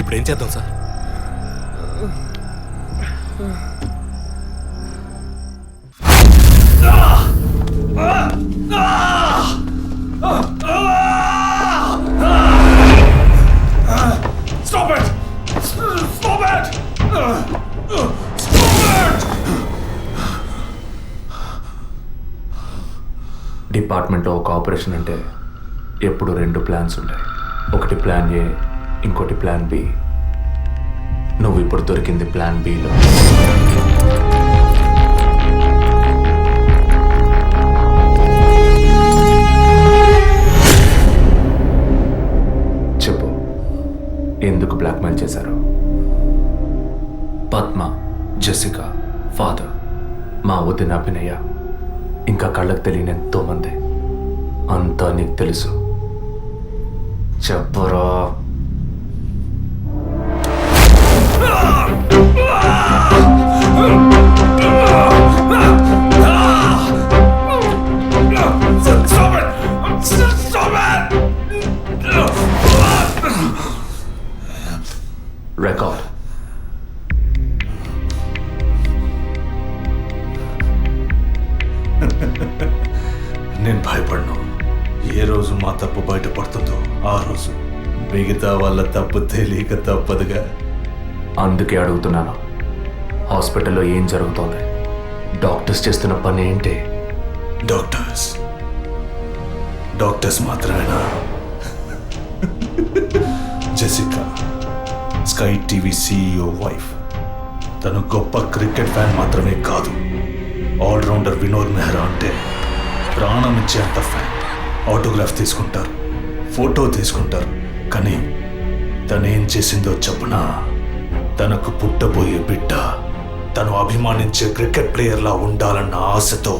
ఇప్పుడు ఏం చేద్దాం sir? Stop it! Stop it! డిపార్ట్మెంట్లో ఒక ఆపరేషన్ అంటే ఎప్పుడు 2 ప్లాన్స్ ఉంటాయి. ఒకటి ప్లాన్ ఏ, ఇంకోటి ప్లాన్ బి. నువ్వు ఇప్పుడు దొరికింది ప్లాన్ బిలో. చెప్పు, ఎందుకు బ్లాక్మెయిల్ చేశారు? పద్మ, జెసికా, ఫాదర్, మా వదిన అభినయ, ఇంకా కళ్ళకు తెలియని ఎంతో మంది. అంతా నీకు తెలుసు. చెప్పరా. రికార్డ్. నేను భయపడను. ఏ రోజు మా తప్పు బయటపడుతుందో ఆ రోజు మిగతా వాళ్ళ తప్పు తెలియక తప్పదుగా. అందుకే అడుగుతున్నాను, హాస్పిటల్లో ఏం జరుగుతోంది? డాక్టర్స్ చేస్తున్న పని ఏంటి? డాక్టర్స్ మాత్రమేనా? Jessica sky TV CEO wife. తను గొప్ప క్రికెట్ ఫ్యాన్ మాత్రమే కాదు, ఆల్రౌండర్ వినోద్ మెహ్రా అంటే ప్రాణం ఇచ్చేంత ఫ్యాన్. ఆటోగ్రాఫ్ తీసుకుంటారు, ఫోటో తీసుకుంటారు. కానీ తనేం చేసిందో చెప్పునా? తనకు పుట్టబోయే బిడ్డ తను అభిమానించే క్రికెట్ ప్లేయర్లా ఉండాలన్న ఆశతో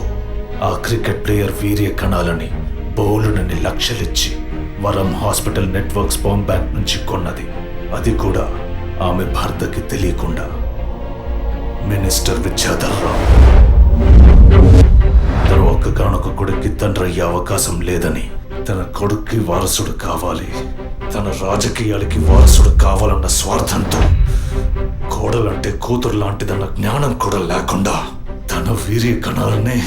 ఆ క్రికెట్ ప్లేయర్ వీర్య కణాలని బౌలునని లక్షలిచ్చి వరం హాస్పిటల్ నెట్వర్క్ స్పర్మ్ బ్యాంక్ నుంచి కొన్నది. అది కూడా ఆమె భర్తకి తెలియకుండా. మినిస్టర్ విద్యాధర్ రావు తన ఒక్కగానొక్క కొడుక్కి తండ్రి అయ్యే అవకాశం లేదని, తన కొడుక్కి వారసుడు కావాలి, తన రాజకీయాలకి వారసుడు కావాలన్న స్వార్థంతో కోడలంటే కూతురు లాంటిదన్న జ్ఞానం కూడా లేకుండా తన వీర్య కణాలనే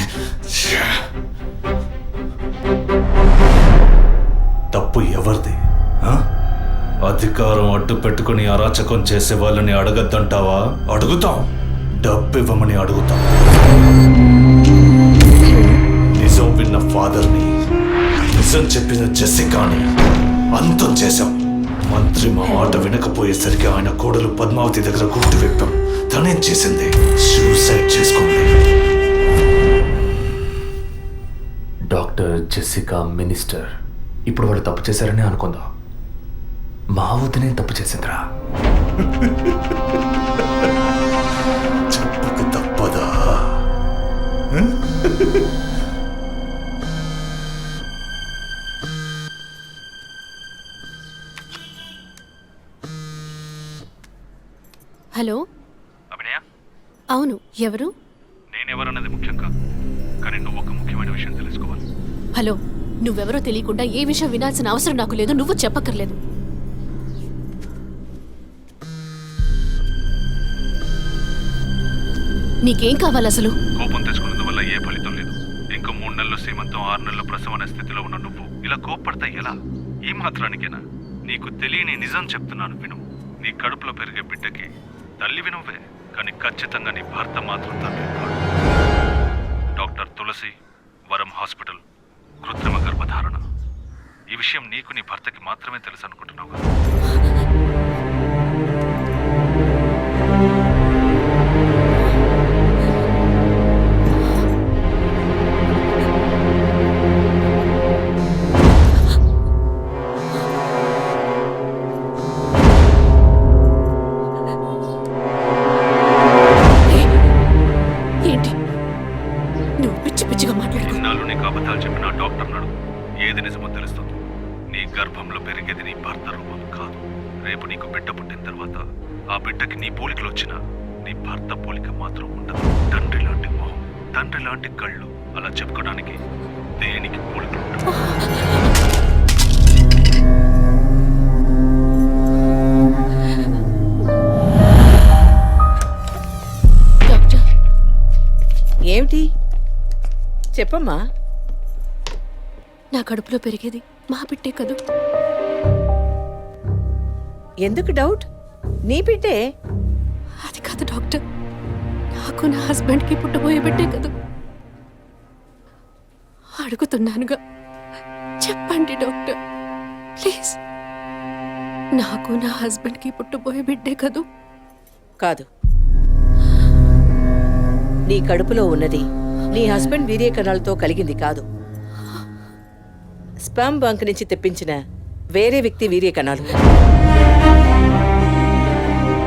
తప్పు ఎవరిది? అధికారం అడ్డు పెట్టుకుని అరాచకం చేసే వాళ్ళని అడగద్దంటావా? అడుగుతాం. డబ్బు ఇవ్వమని అడుగుతాం. నిజం విన్న ఫాదర్ని, నిజం చెప్పిన జెసికాని అంతం చేశాం. మంత్రి మా మాట వినకపోయేసరికి ఆయన కోడలు పద్మావతి దగ్గర గుర్తు విప్పాం. తనేం చేసింది? సూసైడ్ చేసుకుంది. డాక్టర్, జెసికా, మినిస్టర్ ఇప్పుడు వాళ్ళు తప్పు చేశారని అనుకుందాం. మా వదినే తప్పు చేసిందిరా. చెప్పక తప్పదా? హలో, అభినయ, అవును. ఎవరు? నేనెవరన్నది ముఖ్యం కాదు, కానీ నువ్వు ఒక ముఖ్యమైన విషయం తెలుసుకోవాలి. హలో, నువ్వెవరో తెలియకుండా ఏ విషయం వినాల్సిన అవసరం నాకు లేదు. నువ్వు చెప్పక్కర్లేదు. నీకేం కావాలి అసలు? కోపం తెచ్చుకున్నందువల్ల ఏ ఫలితం లేదు. ఇంకో 3 నెలలు సీమంతం, 6 నెలలు ప్రసవం అనే స్థితిలో ఉన్న నువ్వు ఇలా కోప్పడతా ఎలా? ఈ మాత్రానికేనా? నీకు తెలియని నిజం చెప్తున్నాను, విను. నీ కడుపులో పెరిగే బిడ్డకి తల్లివి నువ్వే, కానీ ఖచ్చితంగా నీ భర్త మాత్రం తండ్రి కాదు. డాక్టర్ తులసి, వరం హాస్పిటల్, కృత్రిమ గర్భధారణ. ఈ విషయం నీకు నీ భర్తకి మాత్రమే తెలుసు అనుకుంటున్నావు కదా? ఏంటి నువ్వు పిచ్చి పిచ్చిగా మాట్లాడుకో. ఇన్నాళ్ళు నీకు అబద్ధాలు చెప్పిన డాక్టర్ నడు ఏది నిజమో తెలుస్తుంది. నీ గర్భంలో పెరిగేది నీ భర్త రూపం కాదు. రేపు నీకు బిడ్డ పుట్టిన తర్వాత ఆ బిడ్డకి నీ పోలికలు వచ్చినా నీ భర్త పోలిక మాత్రం ఉండదు. తండ్రి లాంటి మొహం, తండ్రి లాంటి కళ్ళు, అలా చెప్పుకోవడానికి దేనికి పోలికలు ఉండవు. డాక్టర్, ఏమిటి చెప్పమ్మా? నా కడుపులో పెరిగేది మా బిడ్డే కదూ? ఎందుకు డౌట్? నీ బిడ్డే. అది కాదు డాక్టర్, నాకు నా హస్బెండ్కి పుట్టబోయే బిడ్డే కదూ? అడుగుతున్నానుగా, చెప్పండి డాక్టర్ ప్లీజ్. నాకు నా హస్బెండ్కి పుట్టబోయే బిడ్డే కదూ? కాదు, నీ కడుపులో ఉన్నది నీ హస్బెండ్ వీర్య కణాలతో కలిగింది కాదు. స్పర్మ్ బంక్ నుంచి తెప్పించిన వేరే వ్యక్తి వీర్య కణాలు.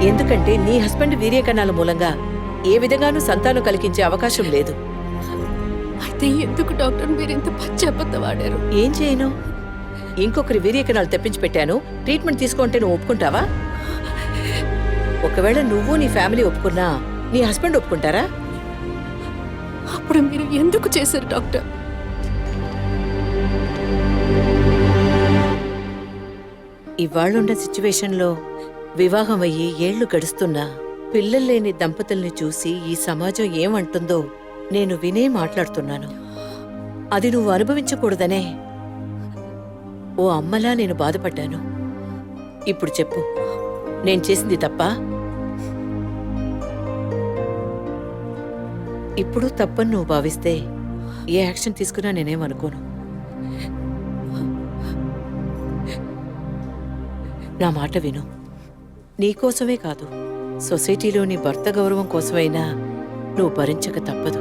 ఎందుకంటే నీ హస్బెండ్ వీర్య కణాల మూలంగా ఏ విధంగానూ సంతానం కలిగించే అవకాశం లేదు. అయితే ఎందుకు డాక్టర్ మీరు ఇంత పచ్చి అబద్ధం ఆడారు? ఏం చేయను? ఇంకొకరి వీర్య కణాలు తెప్పించి పెట్టాను, ట్రీట్మెంట్ తీసుకుంటే నువ్వు ఒప్పుకుంటావా? ఒకవేళ నువ్వు నీ ఫ్యామిలీ ఒప్పుకున్నా నీ హస్బెండ్ ఒప్పుకుంటారా? అప్పుడు మీరు ఎందుకు చేశారు డాక్టర్? ఇవాళ్ళున్న సిచ్యువేషన్లో వివాహం అయ్యి ఏళ్లు గడుస్తున్నా పిల్లలు లేని దంపతుల్ని చూసి ఈ సమాజం ఏమంటుందో నేను వినే మాట్లాడుతున్నాను. అది నువ్వు అనుభవించకూడదనే ఓ అమ్మలా నేను బాధపడ్డాను. ఇప్పుడు చెప్పు, నేను చేసింది తప్పా? ఇప్పుడు తప్పని నువ్వు భావిస్తే ఏ యాక్షన్ తీసుకున్నా నేనేమనుకోను. నా మాట విను. నీకోసమే కాదు, సొసైటీలోని భర్త గౌరవం కోసమైనా నువ్వు భరించక తప్పదు.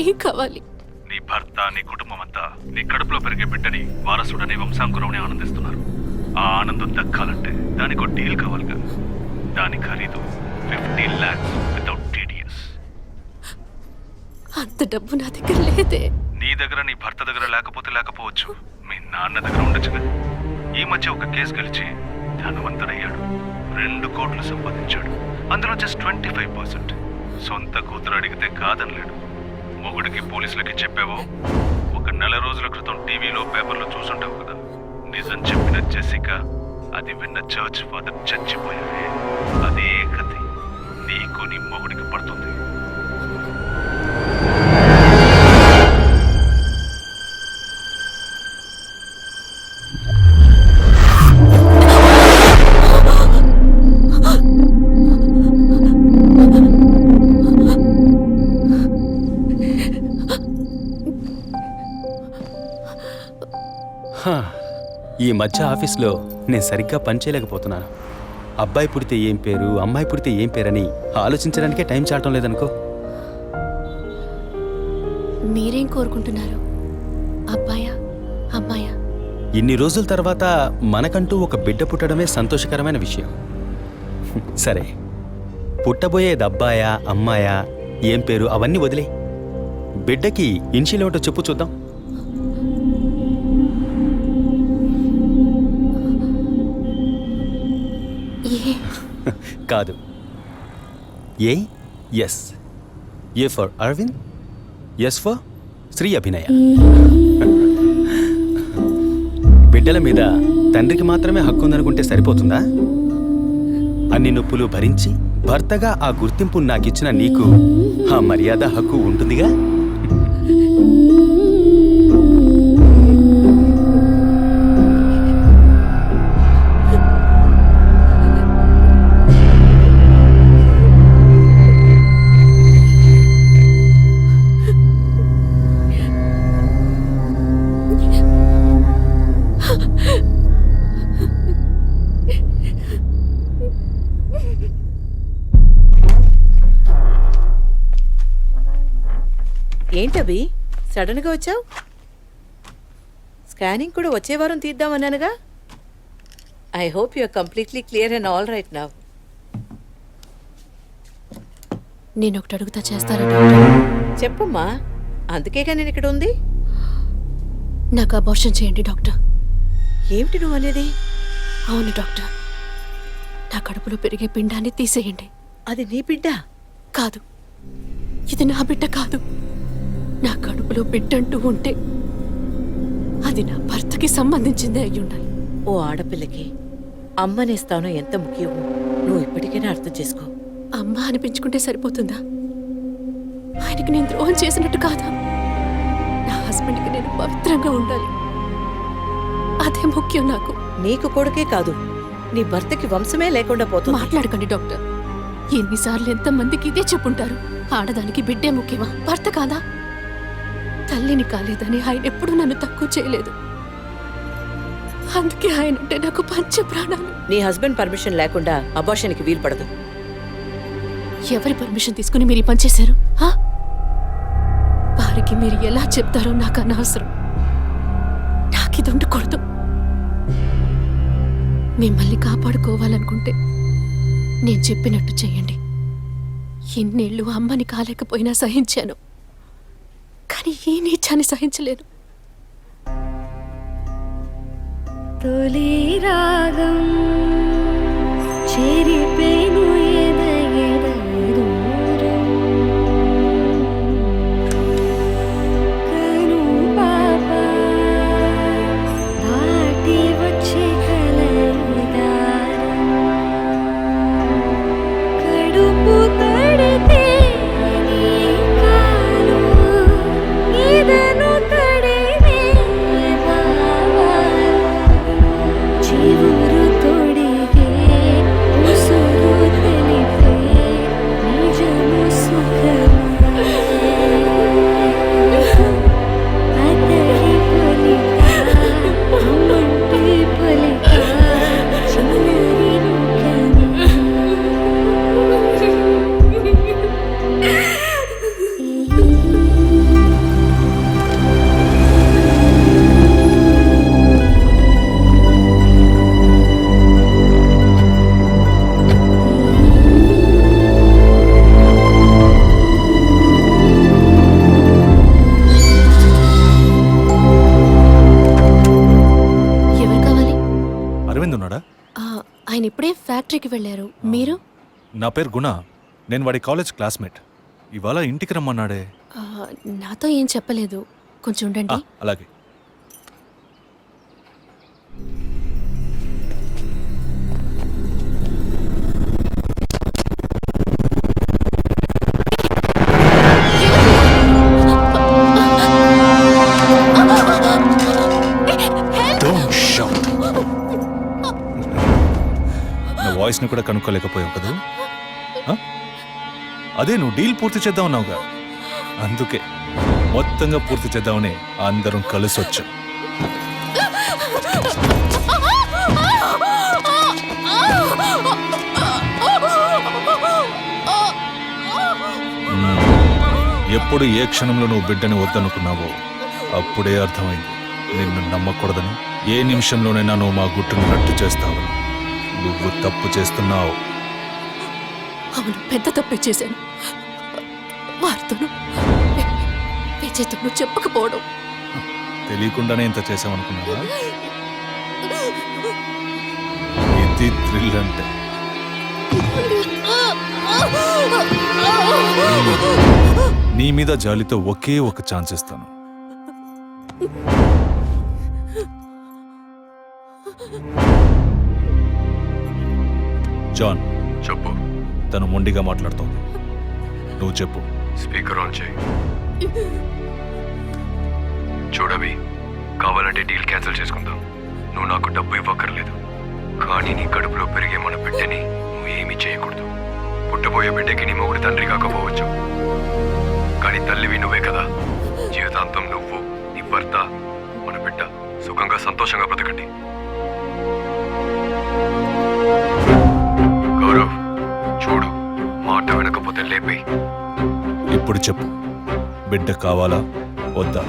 ఏం కావాలి? నీ భర్త, నీ కుటుంబం అంతా నీ కడుపులో పెరిగే బిడ్డని వారసుడని వంశాంకురమని ఆనందిస్తున్నారు. ఆ ఆనందం దక్కాలంటే దానికి ఒక డీల్ కావాలిగా. దాని ఖరీదు 50 lakhs వితౌట్ టీడీఎస్. అంత డబ్బు నా దగ్గర లేదే. నీ దగ్గర, నీ భర్త దగ్గర లేకపోతే లేకపోవచ్చు, మీ నాన్న దగ్గర ఉండొచ్చుగా. ఈ మధ్య ఒక కేసు గెలిచి ధనవంతుడయ్యాడు. 2 కోట్లు సంపాదించాడు. అందులో జస్ట్ 25%. సొంత కూతురు అడిగితే కాదనలేడు. మొగుడికి, పోలీసులకి చెప్పావో, ఒక నెల రోజుల క్రితం టీవీలో, పేపర్లో చూసుంటావు కదా. నిజం చెప్పిన జెసికా, అది విన్న చర్చ్ ఫాదర్ చచ్చిపోయారే. అదే కథ నీకు, నీ మొగుడికి పడుతుంది. ఈ మధ్య ఆఫీస్లో నేను సరిగ్గా పనిచేయలేకపోతున్నాను. అబ్బాయి పుడితే ఏం పేరు, అమ్మాయి పుడితే ఏం పేరని ఆలోచించడానికే టైం చాలటం లేదనుకో. మీరేం కోరుకుంటున్నారు? అబ్బాయా, అమ్మాయా? ఇన్ని రోజుల తర్వాత మనకంటూ ఒక బిడ్డ పుట్టడమే సంతోషకరమైన విషయం. సరే, పుట్టబోయేది అబ్బాయా, అమ్మాయా, ఏం పేరు అవన్నీ వదిలే. బిడ్డకి ఇన్షియల్ ఏమిటో చెప్పు చూద్దాం. కాదు, S for Arvind, S for Sri Abhinaya. బిడ్డల మీద తండ్రికి మాత్రమే హక్కు ఉందనుకుంటే సరిపోతుందా? అన్ని నొప్పులు భరించి భర్తగా ఆ గుర్తింపు నాకిచ్చిన నీకు ఆ మర్యాద, హక్కు ఉంటుందిగా. ఏంటవి సడన్గా వచ్చావు? స్కానింగ్ కూడా వచ్చే వారం తీద్దామన్నానుగా. I hope you are completely clear and all right now. నేను ఒకటి అడుగుతా, చేస్తారా డాక్టర్? చెప్పమ్మా, అందుకేగా నేను ఇక్కడ ఉంది. నాకు అబార్షన్ చేయండి డాక్టర్. ఏమిటి నువ్వు అనేది? అవును డాక్టర్, నా కడుపులో పెరిగే పిండాన్ని తీసేయండి. అది నీ బిడ్డ కాదు, ఇది నా బిడ్డ కాదు. నా కడుపులో బిడ్డంటూ ఉంటే అది నా భర్తకి సంబంధించిందే అయి ఉండాలి. ఓ ఆడపిల్లకి అమ్మనే స్థానం ఎంత ముఖ్యమో నువ్వు ఇప్పటికైనా అర్థం చేసుకో. అమ్మ అనిపించుకుంటే సరిపోతుందా? ఆయనకి నేను ద్రోహం చేసినట్టు కాదా? నా హస్బెండ్కి నేను పవిత్రంగా ఉండాలి, అదే ముఖ్యం నాకు. నీకు కొడుకే కాదు, నీ భర్తకి వంశమే లేకుండా పోతుంది. మాట్లాడకండి డాక్టర్. ఎన్నిసార్లు ఎంతమందికి ఇదే చెప్పుంటారు. ఆడదానికి బిడ్డే ముఖ్యమా, భర్త కాదా? తల్లిని కాలేదని ఆయన ఎప్పుడూ నన్ను తక్కువ చేయలేదు. అందుకే ఆయన అంటే నాకు పంచ ప్రాణాలు. నీ హస్బెండ్ పర్మిషన్ లేకుండా అబార్షన్కి వీలు పడదు. ఎవరి పర్మిషన్ తీసుకుని మీరు ఈ పని చేశారు? వారికి మీరు ఎలా చెప్తారో నాకు అనవసరం. నాకిది ఉండకూడదు. మిమ్మల్ని కాపాడుకోవాలనుకుంటే నేను చెప్పినట్టు చెయ్యండి. ఇన్నేళ్ళు అమ్మని కాలేకపోయినా సహించాను, కానీ ఈ నీచాన్ని సహించలేను. తొలి రాగం చెరిపేను ఎదగెదూరం, కను పాప దాటి వచ్చే కలదారం, కడుపు తడితే నీ కాలు ఇదను తడివే బావాలు, చివురు తొడిగే ఉసురు ఆయన ఇప్పుడే ఫ్యాక్టరీకి వెళ్ళారు. మీరు? నా పేరు గుణ. నేను వాడి కాలేజ్ క్లాస్మేట్. ఇవాళ ఇంటికి రమ్మన్నాడే. ఆ, నాతో ఏం చెప్పలేదు. కొంచెం ఉండండి. అలాగే. Don't shout. నా వాయిస్ని కూడా కనుక్కోలేకపోయావు కదా? అదే నువ్వు డీల్ పూర్తి చేద్దాం అన్నావుగా, అందుకే మొత్తంగా పూర్తి చేద్దామని అందరం కలిసి వచ్చాం. ఎప్పుడు ఏ క్షణంలో నువ్వు బిడ్డని వద్దనుకున్నావో అప్పుడే అర్థమైంది నిన్ను నమ్మకూడదని. ఏ నిమిషంలోనైనా నువ్వు మా గుట్టును రట్టు చేస్తావని. నువ్వు తప్పు చేస్తున్నావు. అవును, పెద్ద తప్పే చేశాను. వారితోనూ విజయ్తోనూ చెప్పకపోవడం. తెలియకుండానే ఇంత చేసామనుకున్నావా? ఇది థ్రిల్ అంటే. నీ మీద జాలితో ఒకే ఒక ఛాన్స్ ఇస్తాను. జాన్, చెప్పు. తను మొండిగా మాట్లాడుతోంది. నువ్వు చెప్పు. స్పీకర్ ఆన్ చేయి. చూడవి, కావాలంటే డీల్ క్యాన్సిల్ చేసుకుందాం. నువ్వు నాకు డబ్బు ఇవ్వక్కర్లేదు, కానీ నీ కడుపులో పెరిగే మన బిడ్డని నువ్వు ఏమీ చేయకూడదు. పుట్టబోయే బిడ్డకి నీ మొగుడు తండ్రి కాకపోవచ్చు, కానీ తల్లివి నువ్వే కదా. జీవితాంతం నువ్వు, నీ భర్త, మన బిడ్డ సుఖంగా సంతోషంగా బ్రతకండి. గౌరవ్, చూడు, మాట వినకపోతే లేపేయి. ఇప్పుడు చెప్పు, బిడ్డ కావాలా వద్దా?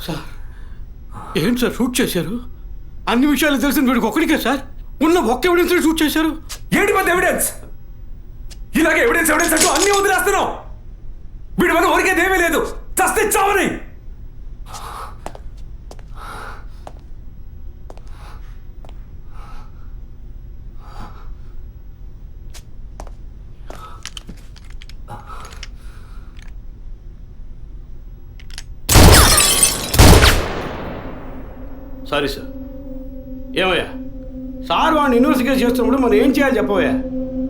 సార్, ఏంటి సార్ షూట్ చేశారు? అన్ని విషయాలు తెలిసిన వీడికి ఒక్కడికే సార్, ఉన్న ఒక్క ఎవిడెన్స్ షూట్ చేశారు. ఏంటి పెద్ద ఎవిడెన్స్? ఇలాగే ఎవిడెన్స్ ఎవిడెన్స్ అంటూ అన్ని వదిలేస్తున్నావు. వీడి వల్ల ఊరికేది ఏమీ లేదు, చస్తే చావని. Sorry sir. ఏమయ్యా, సార్ వాడిని ఇన్వెస్టిగేట్ చేస్తున్నప్పుడు మనం ఏం చేయాలి చెప్పవయ్యా?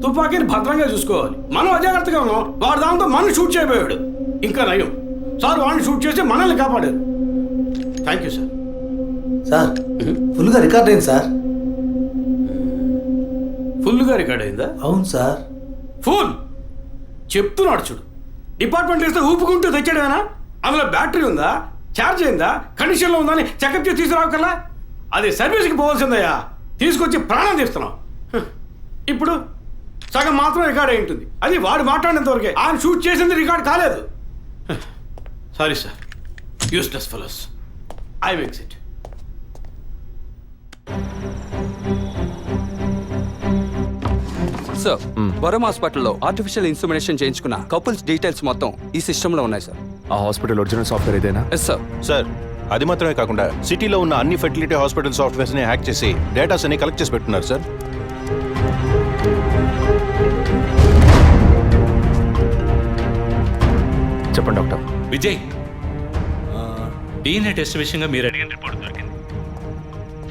తుపాకీని భద్రంగా చూసుకోవాలి. మనం అజాగ్రత్తగా ఉన్నాం, వాడు దాంతో మనం షూట్ చేయబోయాడు. ఇంకా నయం, సార్ వాడిని షూట్ చేసి మనల్ని కాపాడారు. Thank you sir. సార్, ఫుల్గా రికార్డ్ అయింది సార్. ఫుల్గా రికార్డ్ అయిందా? అవును సార్. ఫుల్ చెప్తున్నాడు చూడు. డిపార్ట్మెంట్ వేస్తే ఊపుకుంటూ తెచ్చాడేనా? అందులో బ్యాటరీ ఉందా, ఛార్జ్ అయిందా, కండిషన్లో ఉందా అని చెకప్ చేసి తీసుకురావు కదా. అది సర్వీస్కి పోవాల్సిందయ్యా, తీసుకొచ్చి ప్రాణం తీస్తున్నాం. ఇప్పుడు సగం మాత్రం రికార్డ్ అయి ఉంటుంది, అది వాడు మాట్లాడినంత వరకే. ఆయన షూట్ చేసింది రికార్డ్ కాలేదు. Sorry sir, useless fellows. I makes it. Sir, Varam హాస్పిటల్లో ఆర్టిఫిషియల్ ఇన్సెమినేషన్ చేయించుకున్న కపుల్స్ డీటెయిల్స్ మొత్తం ఈ సిస్టంలో ఉన్నాయి సార్. ఆ హాస్పిటల్ ఒరిజినల్ సాఫ్ట్వేర్ ఇదేనా? Yes sir. సార్, అది మాత్రమే కాకుండా సిటీలో ఉన్న అన్ని ఫెర్టిలిటీ హాస్పిటల్ సాఫ్ట్వేర్స్ని హ్యాక్ చేసి డేటాస్ అన్ని కలెక్ట్ చేసి పెట్టున్నారు సార్. చెప్పండి డాక్టర్. విజయ్, DNA టెస్ట్ విషయంగా మీరు అడిగిన రిపోర్ట్ దొరికింది.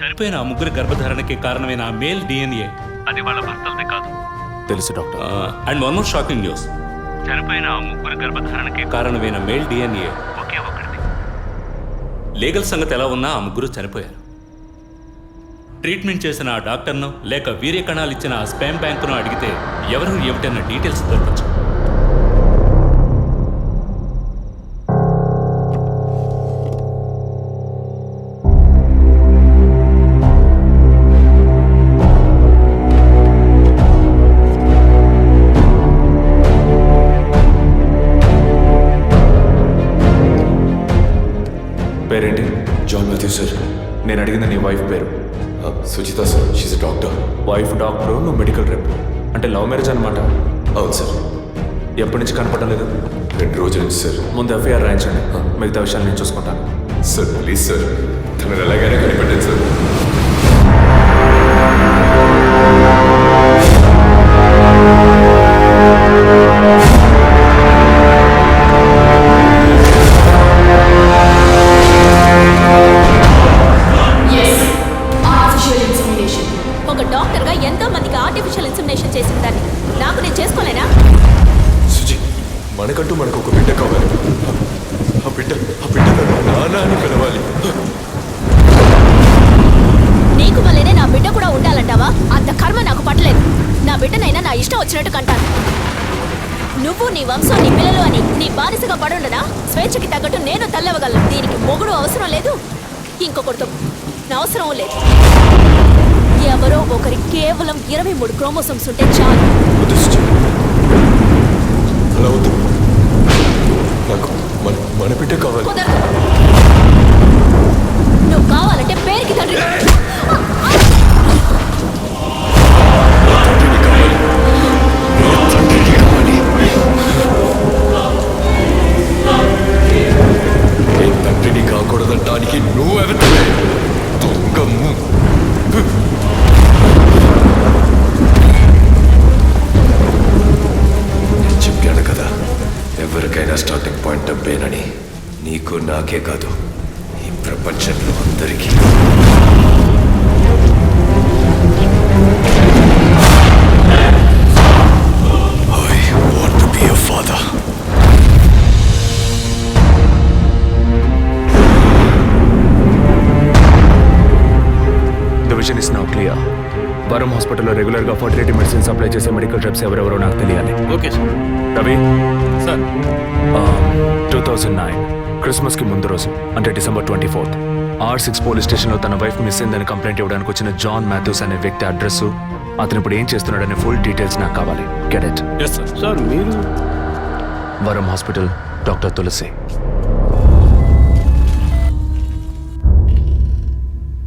చనిపోయిన ఆ ముగ్గురు గర్భధారణకి కారణమైన ఆ మేల్ DNA అది వాళ్ళ భర్తలదే కాదు. తెలుసు doctor. And one more shocking news, చనిపోయిన ఆ ముగ్గురు గర్భధారణకి కారణమైన మేల్ DNA ఒకే ఒక్కడిది. లీగల్ సంగతి ఎలా ఉన్నా ఆ ముగ్గురు చనిపోయారు. ట్రీట్మెంట్ చేసిన ఆ డాక్టర్ను లేక వీర్య కణాలు ఇచ్చిన ఆ స్పామ్ బ్యాంకును అడిగితే ఎవరు ఏమిటన్న డీటెయిల్స్ దొరకచ్చు. పేరేంటి? John Mathew sir. నేను అడిగింది నీ వైఫ్ పేరు. Sujitha sir, she's a doctor. Wife doctor, నువ్వు మెడికల్ రేపు. అంటే లవ్ మ్యారేజ్ అనమాట. అవును సార్. ఎప్పటి నుంచి కనపడడం లేదు? 2 రోజుల నుంచి సార్. ముందు ఎఫ్ఐఆర్ రాయించండి, మిగతా విషయాలు నేను చూసుకుంటాను. సార్ ప్లీజ్ సార్, తనని ఎలాగైనా కనిపెట్టండి సార్. ఒక డాక్టర్గా ఎంతో మందికి ఆర్టిఫిషియల్ ఇన్సెమినేషన్ చేసిన దాన్ని నాకు నేను చేసుకోలేనా? సుజి, మనకంటూ మనకు ఒక బిడ్డ కావాలి. ఆ బిడ్డ నాన్న అని పిలవాలి. నీకు వల్లేనే నా బిడ్డ కూడా ఉండాలంటావా? అంత కర్మ నాకు పట్టలేదు. నా బిడ్డనైనా నా ఇష్టం వచ్చినట్టు కంటాను. నువ్వు నీ వంశం నీ పిల్లలు అని నీ బానిసగా పడుండనా? స్వేచ్ఛకి తగ్గట్టు నేను తల్లవగలను. దీనికి మొగుడు అవసరం లేదు, ఇంకొకరితో అవసరం లేదు. ఎవరో ఒకరి కేవలం 23 క్రోమోసోమ్స్ ఉంటే చాలు. అలా వద్దు, నాకు మన బిడ్డ కావాలి. కుదరదు. నువ్వు కావాలంటే పేరుకి తండ్రి తండ్రిని కాకూడదంటానికి నువ్వెవరివే? దొంగము. నేను చెప్పాను కదా, ఎవరికైనా స్టార్టింగ్ పాయింట్ డబ్బేనని. నీకు నాకే కాదు, ఈ ప్రపంచంలో అందరికీ. I want to be a father. The vision is now clear. వరం హాస్పిటల్లో రెగ్యులర్గా ఫర్టిలిటీ మెడిసిన్ సప్లై చేసే మెడికల్ రెప్స్ ఎవరెవరో నాకు తెలియాలి. Okay sir. రవి సార్ 2009 క్రిస్మస్కి ముందు రోజు, అంటే December 24th, R6 పోలీస్ స్టేషన్లో తన వైఫ్ మిస్ అయిందని కంప్లైంట్ ఇవ్వడానికి వచ్చిన జాన్ మాథ్యూస్ అనే వ్యక్తి అడ్రస్, అతను ఇప్పుడు ఏం చేస్తున్నాడనే ఫుల్ డీటెయిల్స్ నాకు కావాలి. Get it? Yes sir. Sir మీరు? వరం హాస్పిటల్, డాక్టర్ తులసి.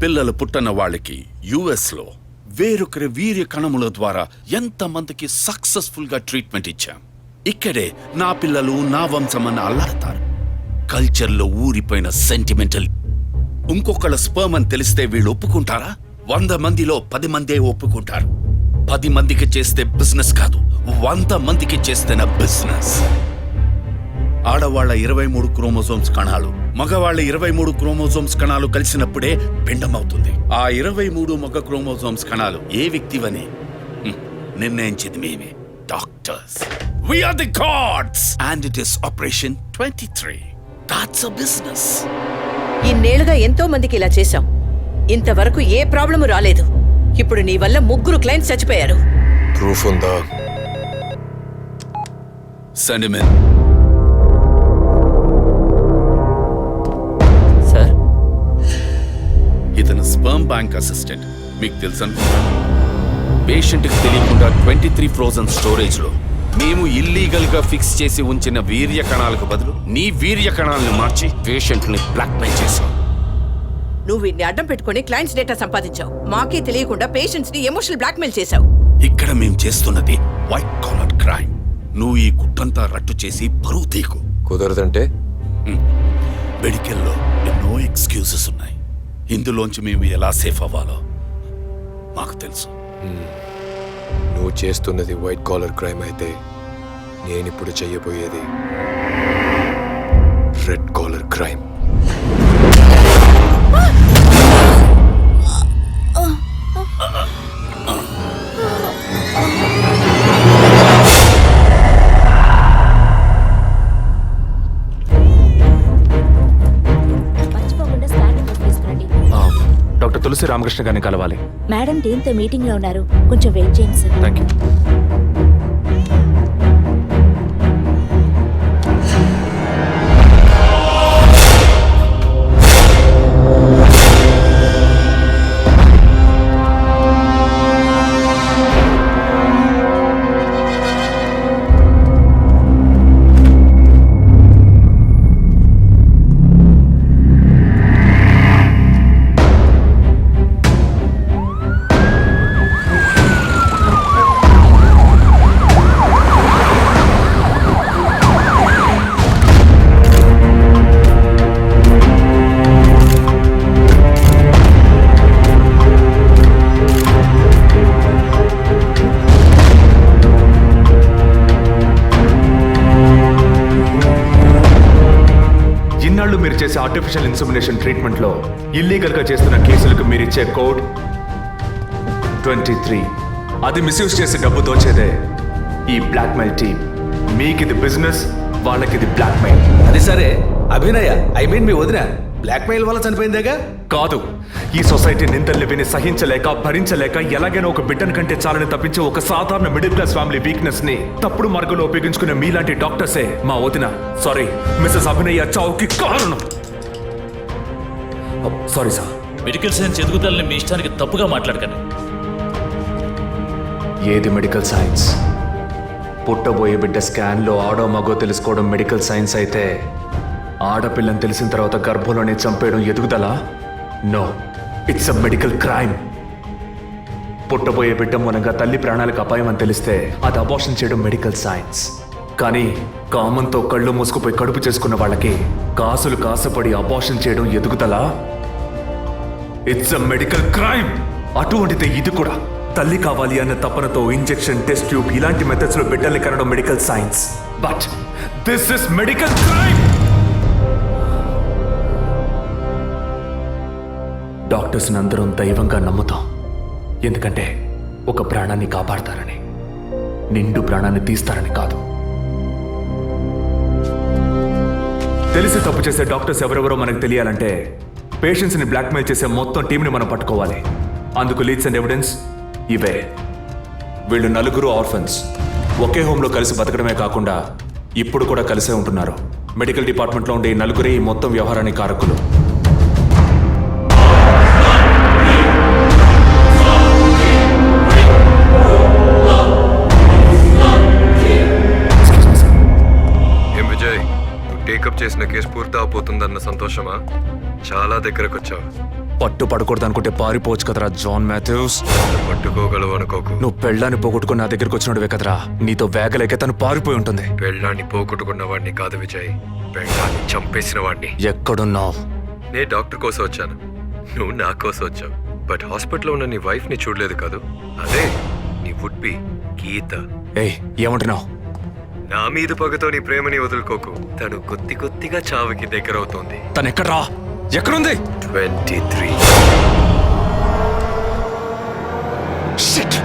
పిల్లలు పుట్టిన వాళ్ళకి యుఎస్లో వేరొకరి వీర్య కణముల ద్వారా ఎంతమందికి సక్సెస్ఫుల్గా ట్రీట్మెంట్ ఇచ్చాం. ఇక్కడే నా పిల్లలు నా వంశమని అల్లాడతారు. కల్చర్లో ఊరిపోయిన సెంటిమెంటల్. ఇంకొకళ్ళ స్పర్మ్ అని తెలిస్తే వీళ్ళు ఒప్పుకుంటారా? 100 మందిలో 10 మందే ఒప్పుకుంటారు. 10 మందికి చేస్తే బిజినెస్ కాదు, 100 మందికి చేస్తేనే బిజినెస్. ఆడవాళ్ల 23 క్రోమోజోమ్స్ కణాలు, మగవాళ్ల 23 క్రోమోజోమ్స్ కణాలు కలిసినప్పుడే పిండం అవుతుంది. ఆ 23 మగ క్రోమోజోమ్స్ కణాలు ఏ వ్యక్తివని నిర్ణయించేది మేమే, doctors. We are the gods and it is Operation 23. That's a business. ఇన్నేళ్లుగా ఎంతో మందికి ఇలా చేశాం, ఇంతవరకు ఏ ప్రాబ్లము రాలేదు. ఇప్పుడు నీ వల్ల 3 క్లయింట్స్ చచ్చిపోయారు. ప్రూఫ్ ఉందా? Send him in. సార్, ఇతను స్పర్మ్ బ్యాంక్ అసిస్టెంట్. మీకు తెలుసు అనుకుంటాను. పేషెంట్కి తెలియకుండా 23 ఫ్రోజన్ స్టోరేజ్లో మేము ఇల్లీగల్గా ఫిక్స్ చేసి ఉంచిన వీర్య కణాలకు బదులు నీ వీర్య కణాలను మార్చి పేషెంట్ని బ్లాక్మెయిల్ చేశావు. నువ్వు వీడిని అడ్డం పెట్టుకుని క్లయింట్స్ డేటా సంపాదించావు. మాకే తెలియకుండా పేషెంట్స్ ని ఎమోషనల్ బ్లాక్మెయిల్ చేశావు. ఇక్కడ మేము చేస్తున్నది వైట్ కాలర్ క్రైమ్. నువ్వు ఈ గుట్టంతా రట్టు చేసి పరువు తీకు. కుదరదంటే? మెడికల్లో ఎన్నో ఎక్స్క్యూజెస్ ఉన్నాయి. ఇందులోంచి మేము ఎలా సేఫ్ అవ్వాలో మాకు తెలుసు. నువ్వు చేస్తున్నది వైట్ కాలర్ క్రైమ్ అయితే నేనిప్పుడు చెయ్యబోయేది రెడ్ కాలర్ క్రైమ్. డాక్టర్ తులసి చూసి రామకృష్ణ గారిని కలవాలి. మేడం దీంతో మీటింగ్ లో ఉన్నారు, కొంచెం వెయిట్ చేయండి సార్. Thank you. ఇన్నాళ్ళు మీరు చేసే ఆర్టిఫిషియల్ ఇన్సెమినేషన్ ట్రీట్మెంట్లో ఇల్లీగల్గా చేస్తున్న కేసులకు మీరిచ్చే కోడ్ 23. అది మిస్యూజ్ చేసి డబ్బు దోచేదే ఈ బ్లాక్మెయిల్ టీమ్. మీకు ఇది బిజినెస్, వాళ్ళకి ఇది బ్లాక్మెయిల్. అది సరే అభినయ, మీ వదిన బ్లాక్మెయిల్ వల్ల చనిపోయిందేగా? కాదు, ఈ సొసైటీ నిందల్ని విని సహించలేక భరించలేక ఎలాగైనా ఒక బిడ్డను కంటే చాలని తప్పించే ఒక సాధారణ మిడిల్ క్లాస్ ఫ్యామిలీ వీక్నెస్ ని తప్పుడు మార్గంలో ఉపయోగించుకునే మీలాంటి డాక్టర్సే మా వదిన సారీ మిస్సెస్ అభినయ చావుకి కారణం. Sorry sir. మెడికల్ సైన్స్ ఎదుగుదలని మీ ఇష్టానికి తప్పుగా మాట్లాడకండి. ఏది మెడికల్ సైన్స్? పుట్టబోయే బిడ్డ స్కాన్లో ఆడో మగో తెలుసుకోవడం మెడికల్ సైన్స్ అయితే, ఆడపిల్లని తెలిసిన తర్వాత గర్భంలోనే చంపేయడం ఎదుగుదలా? No, it's a medical crime. పుట్టబోయే బిడ్డ మూలంగా తల్లి ప్రాణాలకు అపాయం అని తెలిస్తే అది అబార్షన్ చేయడం మెడికల్ సైన్స్. కానీ కామంతో కళ్ళు మూసుకుపోయి కడుపు చేసుకున్న వాళ్ళకి కాసులు కాసపడి అబార్షన్ చేయడం ఎదుగుదలా? It's a medical crime. అటువంటిదే ఇది కూడా. తల్లి కావాలి అన్న తపనతో ఇంజెక్షన్, టెస్ట్ ట్యూబ్ ఇలాంటి మెథడ్స్ లో బిడ్డల్ని కనడం medical science. But this is medical crime. డాక్టర్స్ని అందరం దైవంగా నమ్ముతాం, ఎందుకంటే ఒక ప్రాణాన్ని కాపాడతారని, నిండు ప్రాణాన్ని తీస్తారని కాదు. తెలిసి తప్పు చేసే డాక్టర్స్ ఎవరెవరో మనకు తెలియాలంటే పేషెంట్స్ని బ్లాక్మెయిల్ చేసే మొత్తం టీంని మనం పట్టుకోవాలి. అందుకు లీడ్స్ అండ్ ఎవిడెన్స్ ఇవే. వీళ్ళు నలుగురు ఆర్ఫన్స్. ఒకే హోమ్లో కలిసి బతకడమే కాకుండా ఇప్పుడు కూడా కలిసే ఉంటున్నారు. మెడికల్ డిపార్ట్మెంట్లో ఉండే ఈ నలుగురే ఈ మొత్తం వ్యవహారానికి కారకులు. టేకప్ చేసిన కేసు పూర్తి అవబోతుందన్న సంతోషమా? చాలా దగ్గరకు వచ్చావు. పట్టు పడకూడదు అనుకుంటే పారిపోవచ్చు కదరా జాన్ మాథ్యూస్. పట్టుకోగలవు అనుకోకు. నువ్వు పెళ్ళాన్ని పోగొట్టుకుని నా దగ్గరకు వచ్చినోడువే కదరా. నీతో వేగలేక తను పారిపోయి ఉంటుంది. పెళ్ళాన్ని పోగొట్టుకున్న వాడిని కాదు విజయ్, పెళ్ళాన్ని చంపేసిన వాడిని. ఎక్కడున్నావు? నే డాక్టర్ కోసం వచ్చాను, నువ్వు నా కోసం వచ్చావు. బట్ హాస్పిటల్లో ఉన్న నీ వైఫ్ ని చూడలేదు కాదు, అదే నీ వుడ్ బి గీత. ఏయ్, ఏమంటున్నావు? నా మీద పగతో నీ ప్రేమని వదులుకోకు. తను కొద్దిగా చావుకి దగ్గరవుతోంది. తను ఎక్కడ్రా? ఎక్కడుంది? 23. Shit!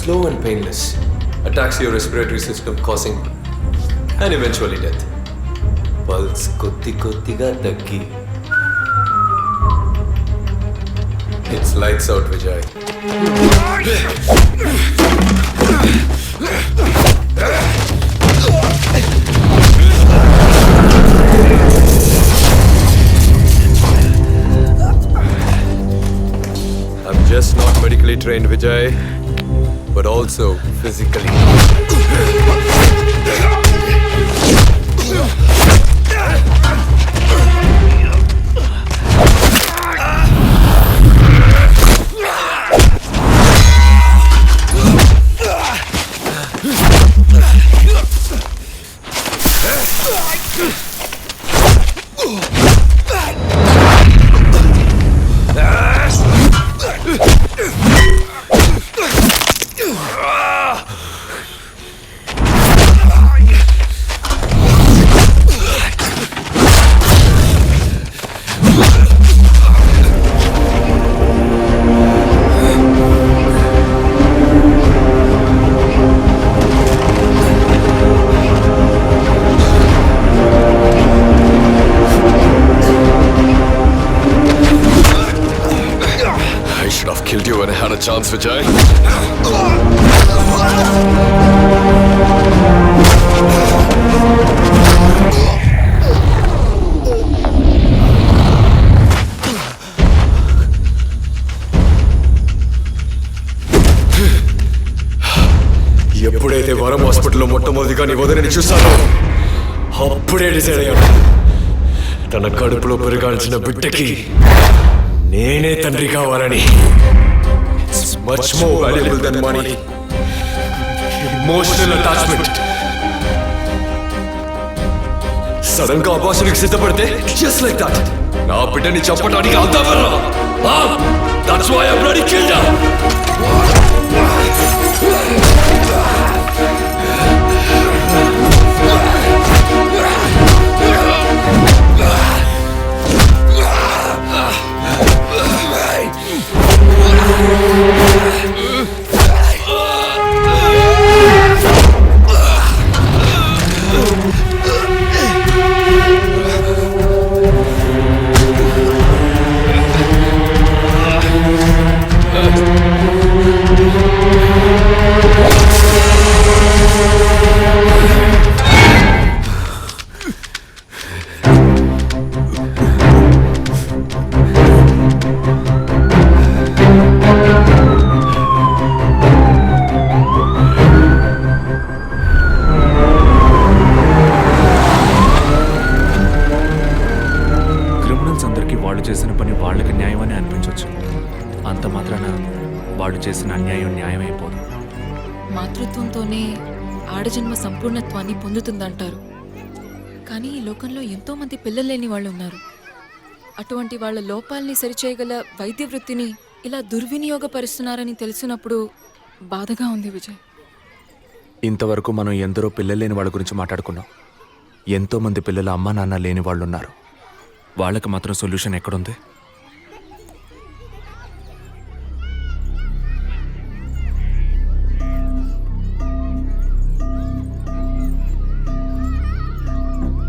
slow and painless. Attacks your respiratory system, causing and eventually death. Pulse kotti-kottiga taggi. It's lights out, Vijay. I'm just not medically trained, Vijay, but also physically. Killed you when I had a chance, Vijay. ఎప్పుడైతే వరం హాస్పిటల్లో మొట్టమొదటిగా నీ వదిలిని చూశానో అప్పుడే decide అయ్యాను తన కడుపులో పెరగాల్సిన బిడ్డకి నేనే తండ్రి కావాలని. It's much more valuable than money. Emotional attachment. Sudden గా అబార్షన్కి సిద్ధపడితే just like that నా బిడ్డని చంపడానికి అంతవరా. That's why I bloody killed her. చేసిన పని వాళ్ళకి న్యాయమని అనిపించవచ్చు. అంత మాత్రాన వాళ్ళు చేసిన అన్యాయం న్యాయమైపోదు. మాతృత్వంతోనే ఆడజన్మ సంపూర్ణత్వాన్ని పొందుతుందంటారు. కానీ ఈ లోకంలో ఎంతో మంది పిల్లలు లేని వాళ్ళు ఉన్నారు. అటువంటి వాళ్ళ లోపాలని సరిచేయగల వైద్య వృత్తిని ఇలా దుర్వినియోగపరుస్తున్నారని తెలిసినప్పుడు బాధగా ఉంది విజయ్. ఇంతవరకు మనం ఎందరో పిల్లలు లేని వాళ్ళ గురించి మాట్లాడుకున్నాం. ఎంతో మంది పిల్లలు అమ్మా నాన్న లేని వాళ్ళు ఉన్నారు. వాళ్ళకి మాత్రం సొల్యూషన్ ఎక్కడుంది?